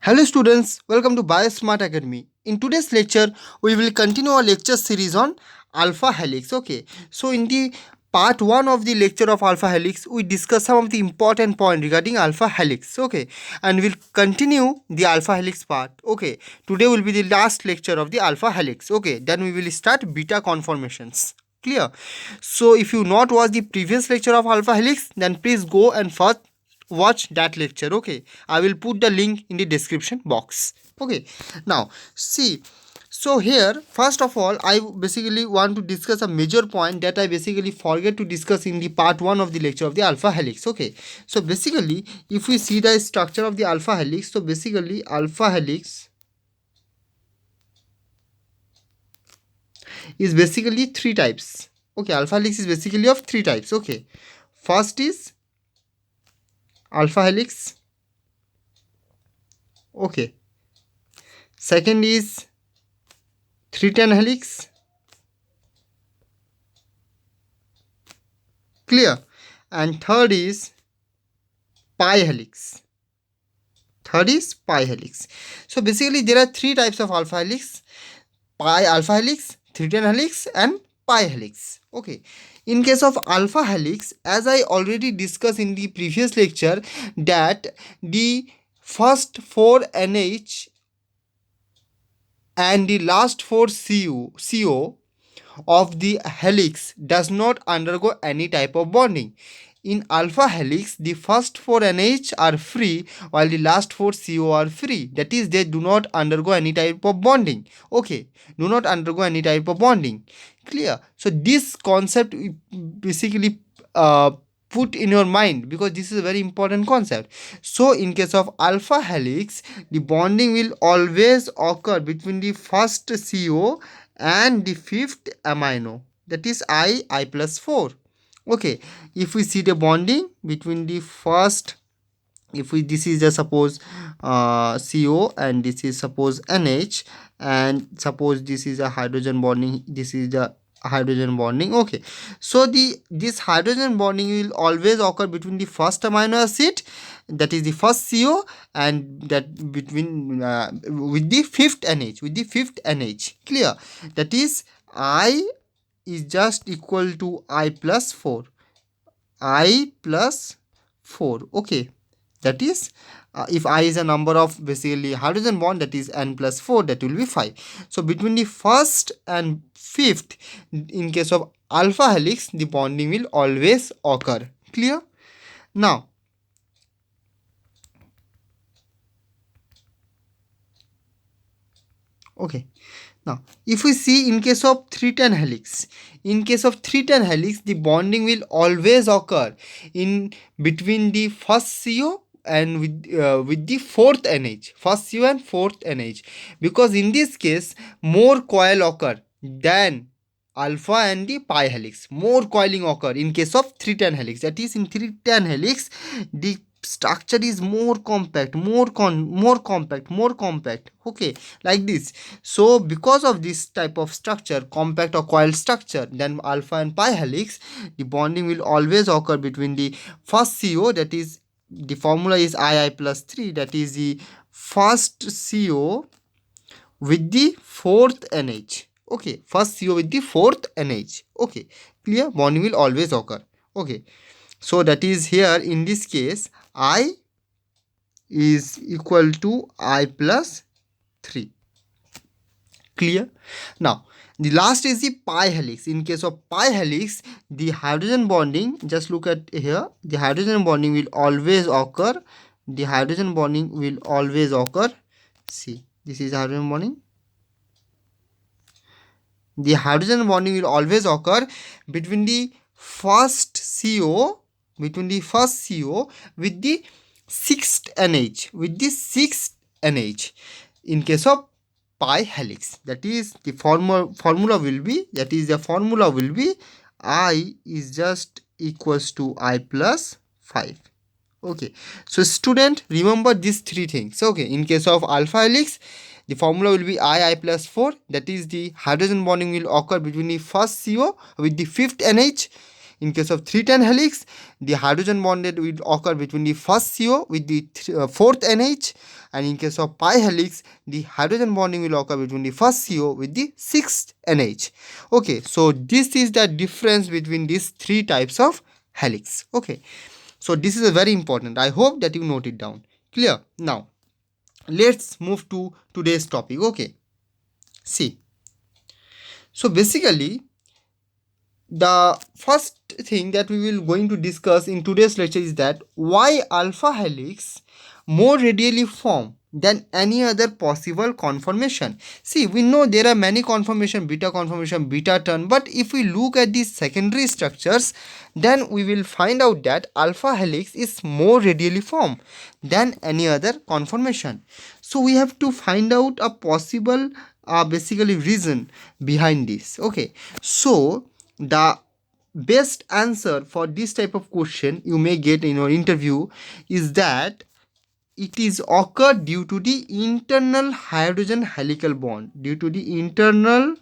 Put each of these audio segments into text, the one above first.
Hello students, welcome to BioSmart Academy. In today's lecture, we will continue our lecture series on alpha helix. Okay, so in the part 1 of the lecture of alpha helix, we discuss some of the important points regarding alpha helix. Okay, and we'll continue the alpha helix part. Okay, today will be the last lecture of the alpha helix. Okay, then we will start beta conformations. Clear? So if you not watch the previous lecture of alpha helix, then please go and first watch that lecture. Okay, I will put the link in the description box. Okay, now see, so here first of all I basically want to discuss a major point that I basically forget to discuss in the part 1 of the lecture of the alpha helix. Okay, so basically if we see the structure of the alpha helix, so basically alpha helix is basically three types. Okay, alpha helix is basically of three types. Okay, first is alpha helix. Okay, second is 310 helix. Clear? And third is pi helix. Third is pi helix. So basically there are three types of alpha helix: pi alpha helix, 310 helix, and pi helix. Okay, in case of alpha helix, as I already discussed in the previous lecture, that the first 4 NH and the last 4 CO of the helix does not undergo any type of bonding. In alpha helix, the first 4 NH are free while the last 4 CO are free. That is, they do not undergo any type of bonding. Okay, do not undergo any type of bonding. Clear? So this concept basically put in your mind, because this is a very important concept. So in case of alpha helix, the bonding will always occur between the first CO and the fifth amino, that is I plus 4. Okay, if we see the bonding between the first, if we this is just suppose CO and this is suppose NH, and suppose this is a hydrogen bonding, this is the hydrogen bonding. Okay, so this hydrogen bonding will always occur between the first amino acid, that is the first CO, and that between with the fifth NH, with the fifth NH. Clear? That is I is just equal to I plus 4. I plus 4. Okay, that is if I is a number of basically hydrogen bond, that is n plus 4, that will be 5. So between the first and fifth, in case of alpha helix, the bonding will always occur. Clear? Now okay, now if we see in case of 310 helix, in case of 310 helix, the bonding will always occur in between the first CO and with the fourth NH, first CO and fourth NH, because in this case more coil occur than alpha and the pi helix. More coiling occur in case of 310 helix, that is in 310 helix the structure is more compact, more compact. Okay, like this. So because of this type of structure, compact or coiled structure, then alpha and pi helix, the bonding will always occur between the first CO, that is the formula is II plus 3, that is the first CO with the fourth NH. Okay, first CO with the fourth NH. Okay, clear? Bonding will always occur. Okay, so that is here in this case I is equal to I plus 3. Clear? Now the last is the pi helix. In case of pi helix, the hydrogen bonding, just look at here, the hydrogen bonding will always occur. The hydrogen bonding will always occur. See, this is hydrogen bonding. The hydrogen bonding will always occur between the first CO, between the first CO with the sixth NH, with the sixth NH. In case of pi helix, that is the formula will be, that is the formula will be I is just equals to I plus 5. Okay, so student, remember these three things. Okay, in case of alpha helix, the formula will be I plus 4, that is the hydrogen bonding will occur between the first CO with the fifth NH. In case of 310 helix, the hydrogen bonded will occur between the first CO with the fourth NH, and in case of pi helix, the hydrogen bonding will occur between the first CO with the sixth NH. Okay, so this is the difference between these three types of helix. Okay, so this is a very important. I hope that you note it down. Clear? Now, let's move to today's topic. Okay, see. So basically, the first thing that we will going to discuss in today's lecture is that why alpha helix more readily form than any other possible conformation. See, we know there are many conformation, beta turn, but if we look at these secondary structures, then we will find out that alpha helix is more readily formed than any other conformation. So we have to find out a possible basically reason behind this. Okay, so the best answer for this type of question you may get in your interview is that it is occurred due to the internal hydrogen helical bond, due to the internal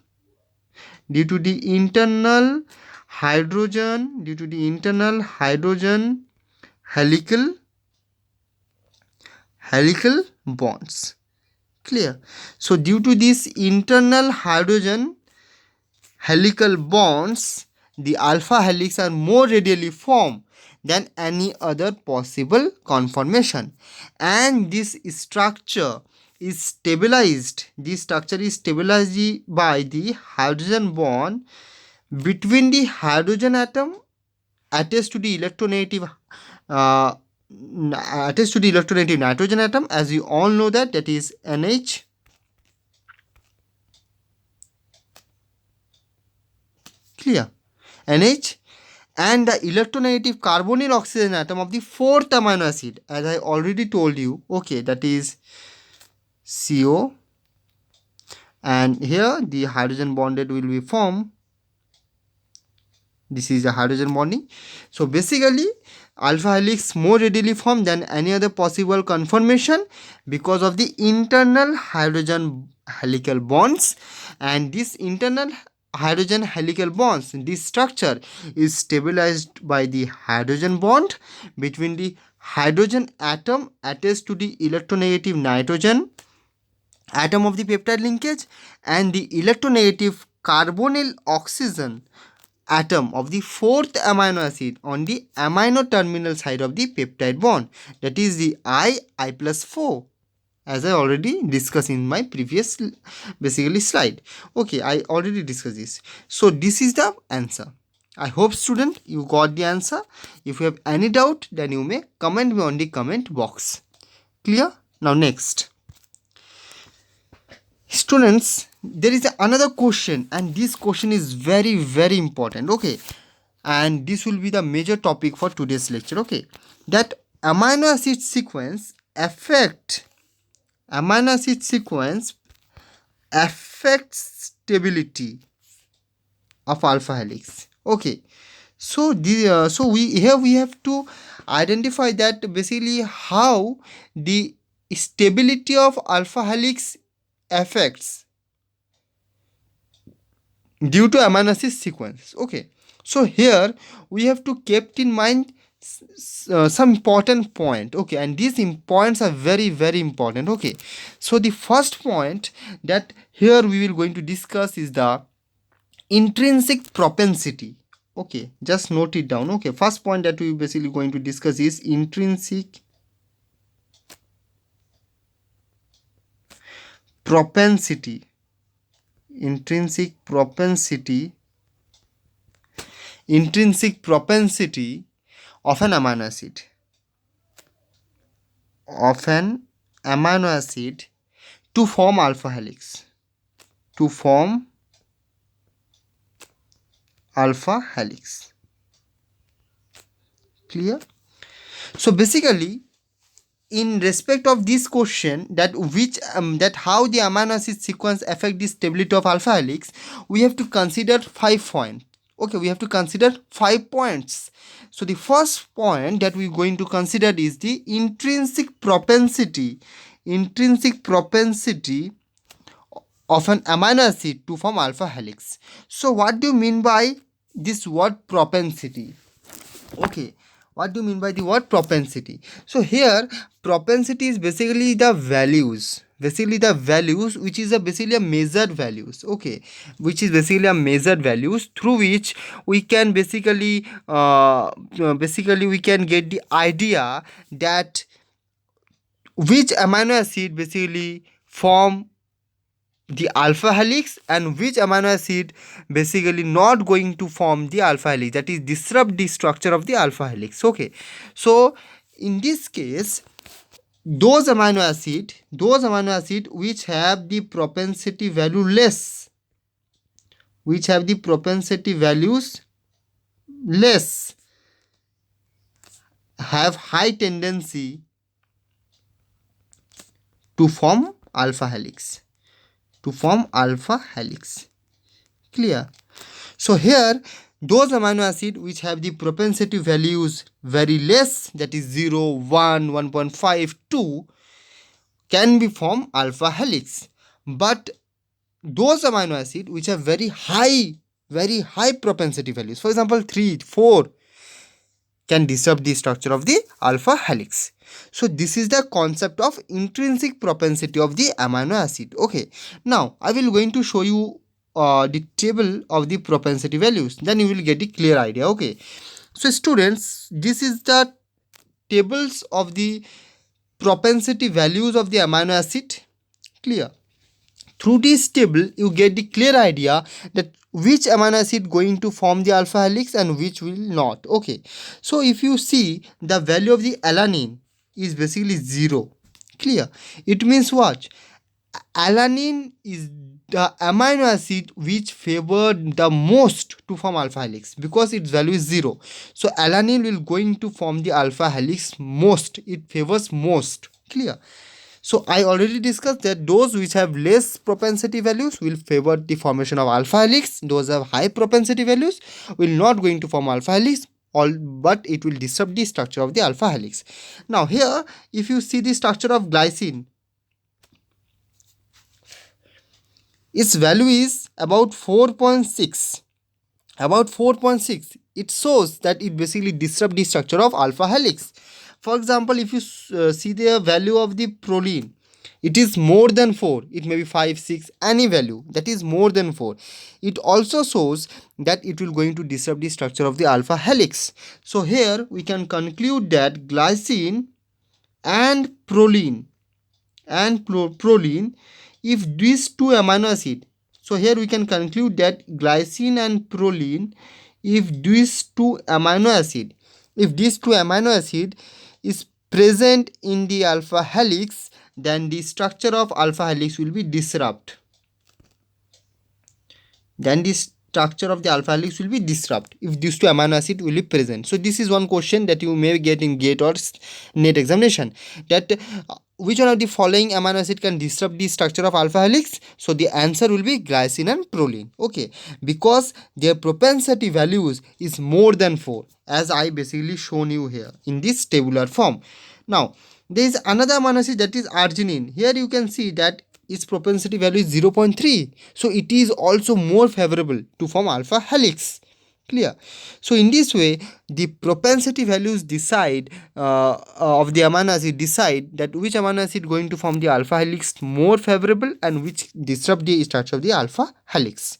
hydrogen helical bonds. Clear? So due to this internal hydrogen helical bonds, the alpha helix are more readily formed than any other possible conformation, and this structure is stabilized by the hydrogen bond between the hydrogen atom attached to the electronegative nitrogen atom. As you all know that is NH. Clear? NH, and the electronegative carbonyl oxygen atom of the fourth amino acid, as I already told you. Okay, that is CO, and here the hydrogen bonded will be formed. This is a hydrogen bonding. So basically, alpha helix more readily formed than any other possible conformation because of the internal hydrogen helical bonds, and this internal hydrogen helical bonds, this structure is stabilized by the hydrogen bond between the hydrogen atom attached to the electronegative nitrogen atom of the peptide linkage and the electronegative carbonyl oxygen atom of the fourth amino acid on the amino terminal side of the peptide bond, that is the I plus 4, as I already discussed in my previous basically slide. Okay, I already discussed this. So this is the answer. I hope student you got the answer. If you have any doubt, then you may comment me on the comment box. Clear? Now next, students, there is another question, and this question is very very important. Okay, and this will be the major topic for today's lecture. Okay, that amino acid sequence affects stability of alpha helix. Okay, so we have to identify that basically how the stability of alpha helix affects due to amino acid sequence. Okay, so here we have to keep in mind some important point. Okay, and these points are very very important. Okay, so the first point that here we will going to discuss is the intrinsic propensity. Okay, just note it down. Okay, first point that we basically going to discuss is intrinsic propensity of an amino acid to form alpha helix. Clear? So basically, in respect of this question, that how the amino acid sequence affect the stability of alpha helix, we have to consider 5 points. Okay, we have to consider 5 points. So the first point that we're going to consider is the intrinsic propensity of an amino acid to form alpha helix. So what do you mean by this word propensity. Okay, what do you mean by the word propensity? So here propensity is basically the values, which is basically a measured values. Okay, which is basically a measured values through which we can basically we can get the idea that which amino acid basically form the alpha helix and which amino acid basically not going to form the alpha helix, that is disrupt the structure of the alpha helix. Okay, so in this case those amino acid which have the propensity value less, which have the propensity values less, have high tendency to form alpha helix, clear? So here those amino acid which have the propensity values very less, that is 0, 1, 1.5, 2, can be form alpha helix. But those amino acid which have very high propensity values, for example 3, 4, can disrupt the structure of the alpha helix. So this is the concept of intrinsic propensity of the amino acid. Okay, now I will going to show you the table of the propensity values, then you will get a clear idea. Okay, so students, this is the tables of the propensity values of the amino acid, clear? Through this table you get the clear idea that which amino acid going to form the alpha helix and which will not. Okay, so if you see the value of the alanine is basically 0, clear? It means what? Alanine is the amino acid which favored the most to form alpha helix because its value is 0. So alanine will going to form the alpha helix most, it favors most, clear? So I already discussed that those which have less propensity values will favor the formation of alpha helix. Those have high propensity values will not going to form alpha helix, all but it will disrupt the structure of the alpha helix. Now here if you see the structure of glycine, its value is about 4.6. About 4.6. It shows that it basically disrupt the structure of alpha helix. For example, if you see the value of the proline, it is more than 4. It may be 5, 6, any value that is more than 4. It also shows that it will going to disrupt the structure of the alpha helix. So here we can conclude that glycine and proline if these two amino acid, so here we can conclude that glycine and proline, if these two amino acid is present in the alpha helix, then the structure of alpha helix will be disrupt, if these two amino acid will be present. So this is one question that you may get in GATE or NET examination, that which one of the following amino acid can disrupt the structure of alpha helix? So the answer will be glycine and proline. Okay, because their propensity values is more than 4, as I basically shown you here in this tabular form. Now there is another amino acid, that is arginine. Here you can see that its propensity value is 0.3, so it is also more favorable to form alpha helix, clear? So in this way the propensity values decide of the amino acid decide that which amino acid going to form the alpha helix more favorable and which disrupt the structure of the alpha helix.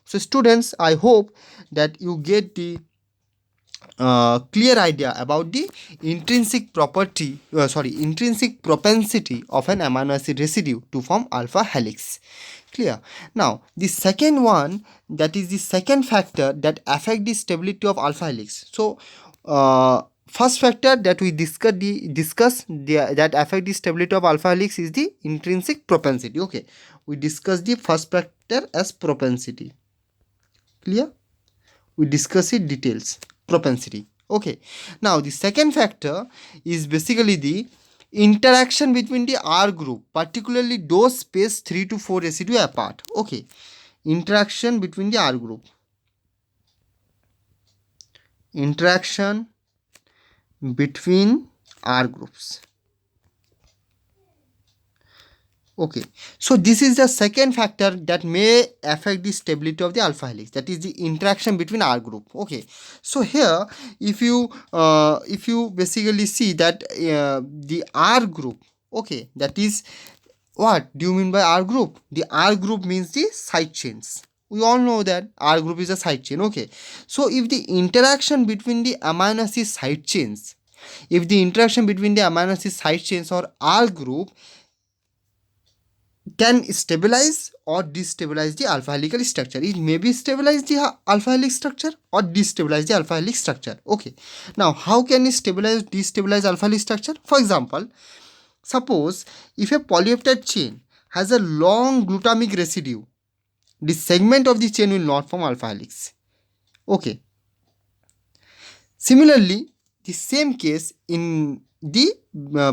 So students, I hope that you get the clear idea about the intrinsic propensity of an amino acid residue to form alpha helix, clear? Now the second one, that is the second factor that affect the stability of alpha helix. So first factor that we discuss that affect the stability of alpha helix is the intrinsic propensity. Okay, we discuss the first factor as propensity, clear? We discuss it details, propensity. Okay, now the second factor is basically the interaction between the R group, particularly those spaced 3 to 4 residue apart. Okay, interaction between the R group, interaction between R groups. Okay, so this is the second factor that may affect the stability of the alpha helix, that is the interaction between R group. Okay, so here if you basically see that the R group, okay, that is, what do you mean by R group? The R group means the side chains. We all know that R group is a side chain. Okay, so if the interaction between the amino acid side chains, if the interaction between the amino acid side chains or R group can stabilize or destabilize the alpha helical structure. It may be stabilize the alpha helix structure or destabilize the alpha helix structure. Okay. Now, how can it stabilize, destabilize alpha helix structure? For example, suppose if a polypeptide chain has a long glutamic residue, this segment of the chain will not form alpha helix. Okay. Similarly, the same case in the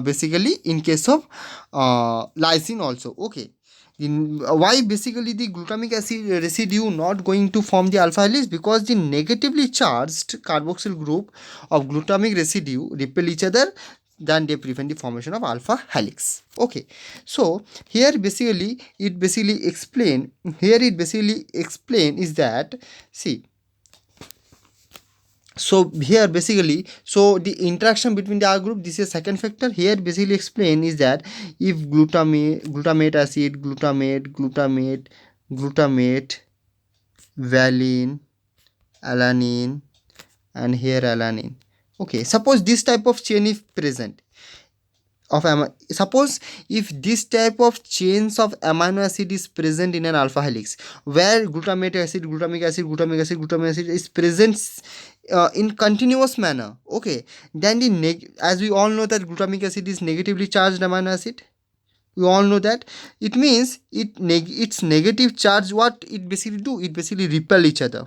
basically in case of lysine also. Okay, why basically the glutamic acid residue not going to form the alpha helix? Because the negatively charged carboxyl group of glutamic residue repel each other, then they prevent the formation of alpha helix. Okay, so here basically it basically explain is that, see, so here basically, so the interaction between the R group, this is second factor. Here basically explain is that if glutamate acid, glutamate, valine, alanine, and here alanine. Okay, suppose this type of chain is present of suppose if this type of chains of amino acid is present in an alpha helix, where glutamic acid is present in continuous manner. Okay, then the as we all know that glutamic acid is negatively charged amino acid, we all know that. It means its negative charge, what it basically do, it basically repel each other,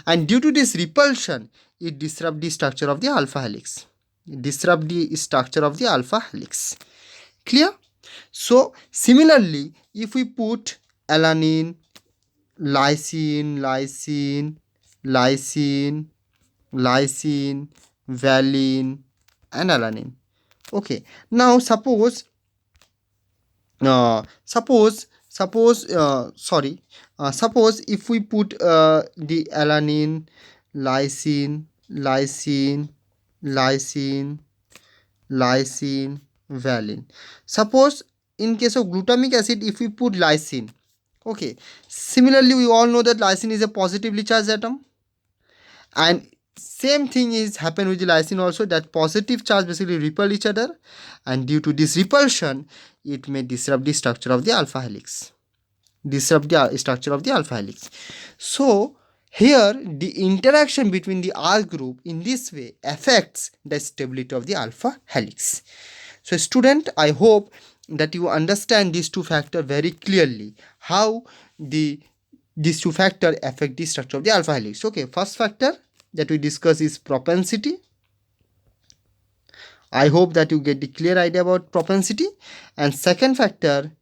and due to this repulsion it disrupt the structure of the alpha helix, clear? So similarly, if we put alanine, lysine, valine, and alanine. Okay, now suppose suppose if we put the alanine, lysine, valine. Suppose in case of glutamic acid, if we put lysine, okay, similarly we all know that lysine is a positively charged atom, and same thing is happen with the lysine also, that positive charge basically repel each other, and due to this repulsion it may disrupt the structure of the alpha helix, so here the interaction between the R group in this way affects the stability of the alpha helix. So student, I hope that you understand these two factors very clearly, how these two factors affect the structure of the alpha helix. Okay, first factor that we discuss is propensity. I hope that you get the clear idea about propensity. And second factor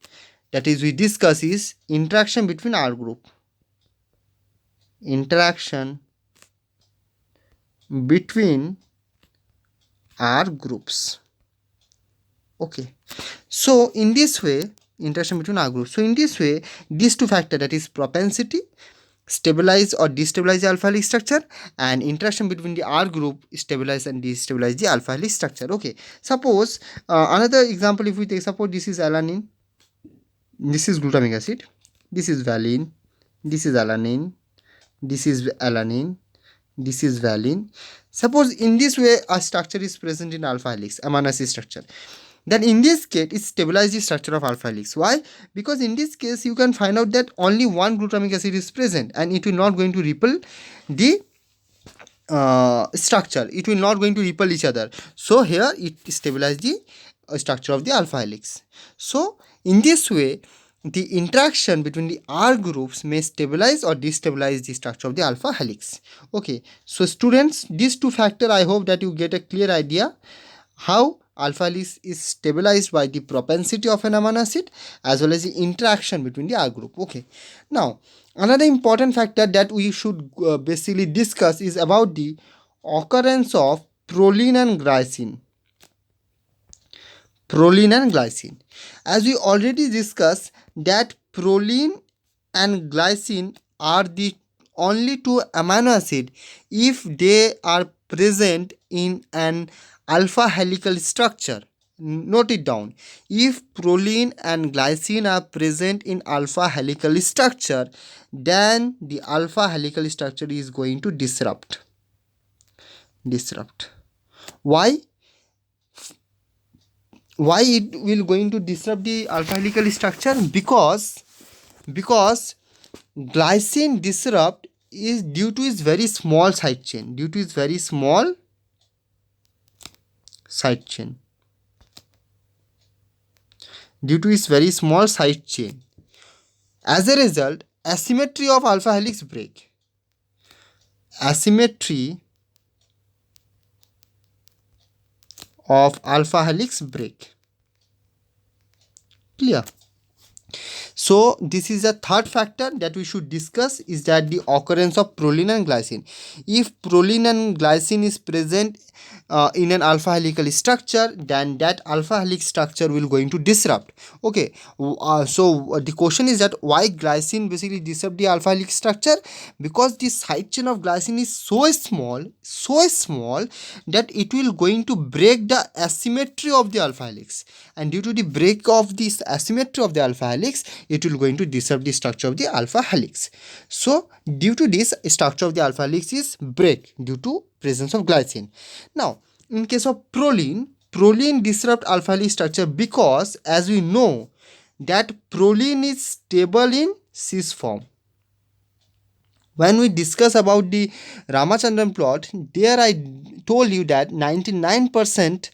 that is we discuss is interaction between R group. Interaction between R groups. Okay, so in this way, interaction between R groups. So in this way, these two factors, that is propensity, stabilize or destabilize the alpha helix structure, and interaction between the R group stabilize and destabilize the alpha helix structure. Okay, suppose another example, if we take, suppose this is alanine, this is glutamic acid, this is valine, this is alanine, this is alanine, this is valine. Suppose in this way a structure is present in alpha helix, amino acid structure, then in this case it stabilizes the structure of alpha helix. Why? Because in this case you can find out that only one glutamic acid is present, and it will not going to repel the structure, it will not going to repel each other, so here it stabilizes the structure of the alpha helix. So in this way the interaction between the R groups may stabilize or destabilize the structure of the alpha helix. Okay, so students, these two factors, I hope that you get a clear idea how alpha helix is stabilized by the propensity of an amino acid as well as the interaction between the R group. Okay, now another important factor that we should basically discuss is about the occurrence of proline and glycine. proline and glycine. As we already discussed that proline and glycine are the only two amino acid if they are present in an alpha helical structure. Note it down. If proline and glycine are present in alpha helical structure, then the alpha helical structure is going to disrupt. Why? Why it will going to disrupt the alpha helical structure? Because glycine disrupt is due to its very small side chain. As a result, asymmetry of alpha helix break. Clear? So this is a third factor that we should discuss, is that the occurrence of proline and glycine. If proline and glycine is present in an alpha helical structure, then that alpha helix structure will going to disrupt. Okay, so the question is that why glycine basically disrupt the alpha helix structure? Because the side chain of glycine is so small that it will going to break the asymmetry of the alpha helix, and due to the break of this asymmetry of the alpha helix, it will going to disrupt the structure of the alpha helix. So due to this, structure of the alpha helix is break due to presence of glycine. Now in case of proline disrupt alpha helix structure because, as we know, that proline is stable in cis form. When we discuss about the Ramachandran plot, there I told you that 99%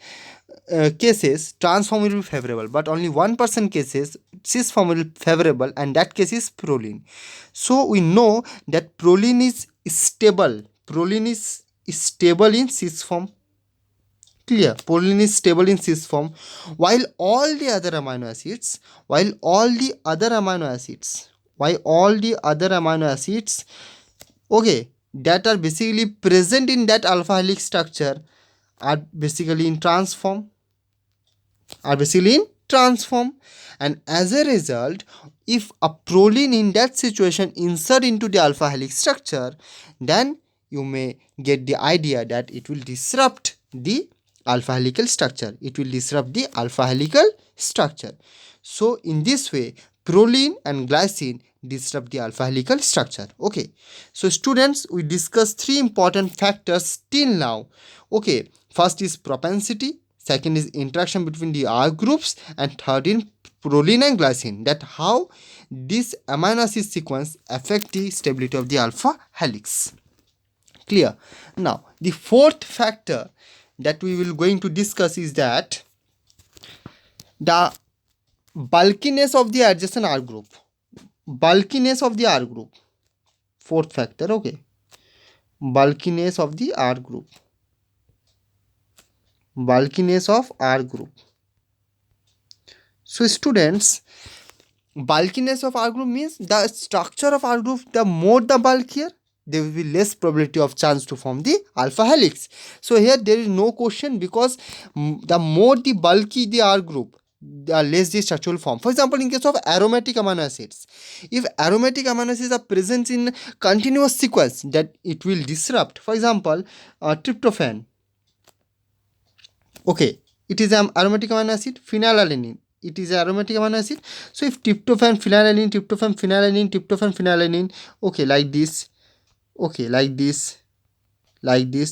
cases transform will be favorable, but only 1% cases cis form will be favorable, and that case is proline. So we know that proline is stable. Proline is stable in cis form. Clear? Proline is stable in cis form, while all the other amino acids, okay, that are basically present in that alpha helix structure are basically in transform. And as a result, if a proline in that situation insert into the alpha helix structure, then you may get the idea that it will disrupt the alpha helical structure. So in this way, proline and glycine disrupt the alpha helical structure. Okay, so students, we discussed three important factors till now. Okay, first is propensity, second is interaction between the R groups, and third in proline and glycine, that how this amino acid sequence affect the stability of the alpha helix. Clear? Now the fourth factor that we will going to discuss is that the bulkiness of the adjacent R group. Fourth factor. Okay, bulkiness of R group. So students, bulkiness of R group means the structure of R group, the more the bulkier, there will be less probability of chance to form the alpha helix. So here there is no question, because the more the bulky the R group, the less the structural form. For example, in case of aromatic amino acids, if aromatic amino acids are present in continuous sequence, that it will disrupt. For example, tryptophan. Okay, it is an aromatic amino acid. Phenylalanine, it is an aromatic amino acid. So if tryptophan, phenylalanine, okay, like this,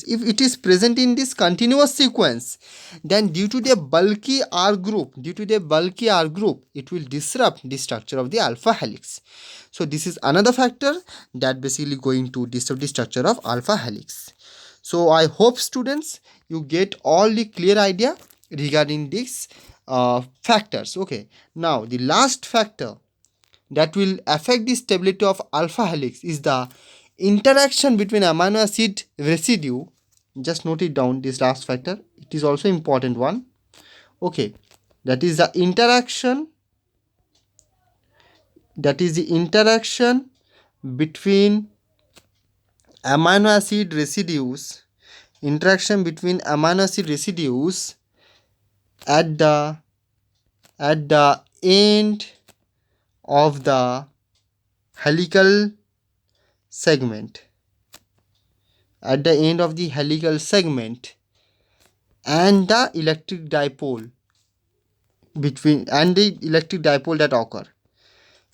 if it is present in this continuous sequence, then due to the bulky R group, it will disrupt the structure of the alpha helix. So this is another factor that basically going to disrupt the structure of alpha helix. So I hope students you get all the clear idea regarding these factors. Okay, now the last factor that will affect the stability of alpha helix is the interaction between amino acid residue. Just note it down, this last factor, it is also important one. Okay, that is the interaction between amino acid residues at the at the end of the helical segment, at the end of the helical segment, and the electric dipole between, and the electric dipole that occur,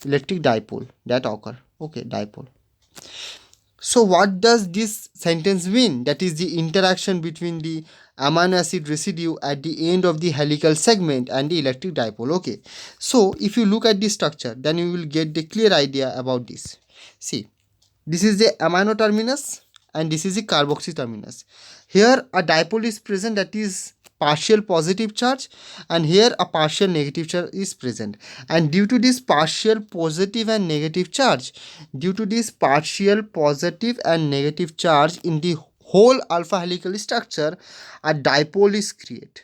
electric dipole that occur, okay, dipole. So what does this sentence mean? That is the interaction between the amino acid residue at the end of the helical segment and the electric dipole. Okay, so if you look at the structure, then you will get the clear idea about this. See, this is the amino terminus and this is the carboxy terminus. Here a dipole is present, that is partial positive charge, and here a partial negative charge is present. And due to this partial positive and negative charge, due to this partial positive and negative charge in the whole alpha helical structure, a dipole is created.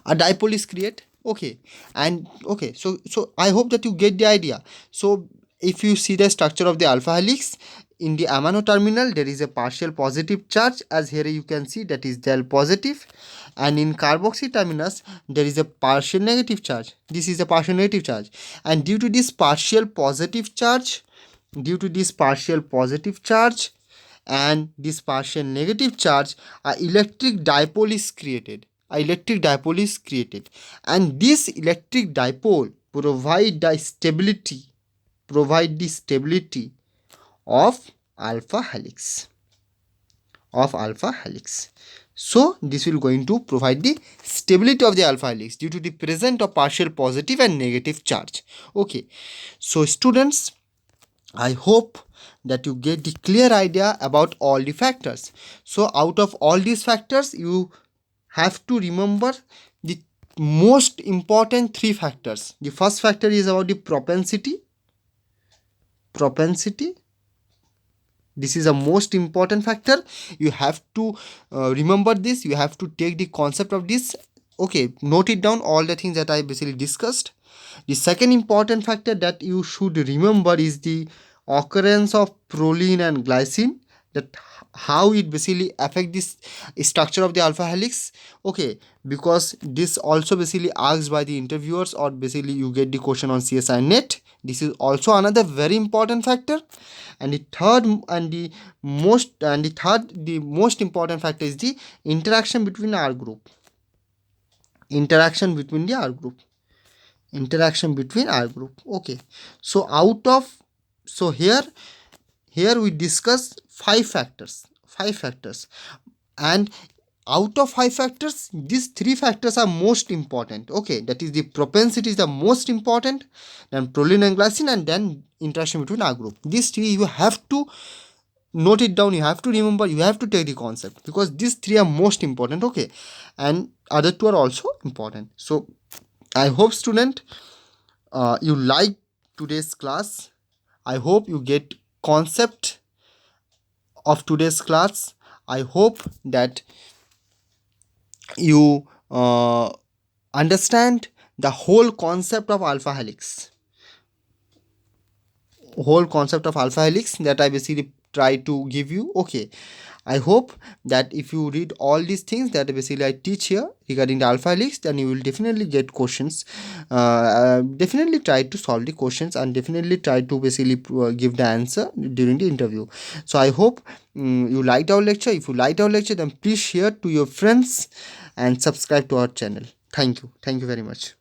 A dipole is created. Okay, and okay, so I hope that you get the idea. So if you see the structure of the alpha helix, in the amino terminal there is a partial positive charge, as here you can see, that is del positive, and in carboxy terminus there is a partial negative charge, this is a partial negative charge. And due to this partial positive charge, due to this partial positive charge and this partial negative charge, a electric dipole is created, a electric dipole is created, and this electric dipole provide the stability, provide the stability of alpha helix, of alpha helix. So this will going to provide the stability of the alpha helix due to the presence of partial positive and negative charge. Okay, so students, I hope that you get the clear idea about all the factors. So out of all these factors, you have to remember the most important three factors. The first factor is about the propensity. Propensity, this is a most important factor. You have to remember this, you have to take the concept of this. Okay, note it down, all the things that I basically discussed. The second important factor that you should remember is the occurrence of proline and glycine, that how it basically affect this structure of the alpha helix. Okay, because this also basically asked by the interviewers, or basically you get the question on CSI net. This is also another very important factor. And the third and the most important factor is the interaction between R group, interaction between the R group, interaction between R group. Okay, so out of, so here we discuss five factors, and out of five factors, these three factors are most important. Okay, that is the propensity is the most important, then proline and glycine, and then interaction between R group. These three you have to note it down, you have to remember, you have to take the concept, because these three are most important. Okay, and other two are also important. So I hope student, you like today's class. I hope you get concept of today's class. I hope that you understand the whole concept of alpha helix, whole concept of alpha helix that I basically try to give you. Okay, I hope that if you read all these things that basically I teach here regarding the alpha helix, then you will definitely get questions. Definitely try to solve the questions and definitely try to basically give the answer during the interview. So I hope you liked our lecture. If you liked our lecture, then please share to your friends and subscribe to our channel. Thank you very much.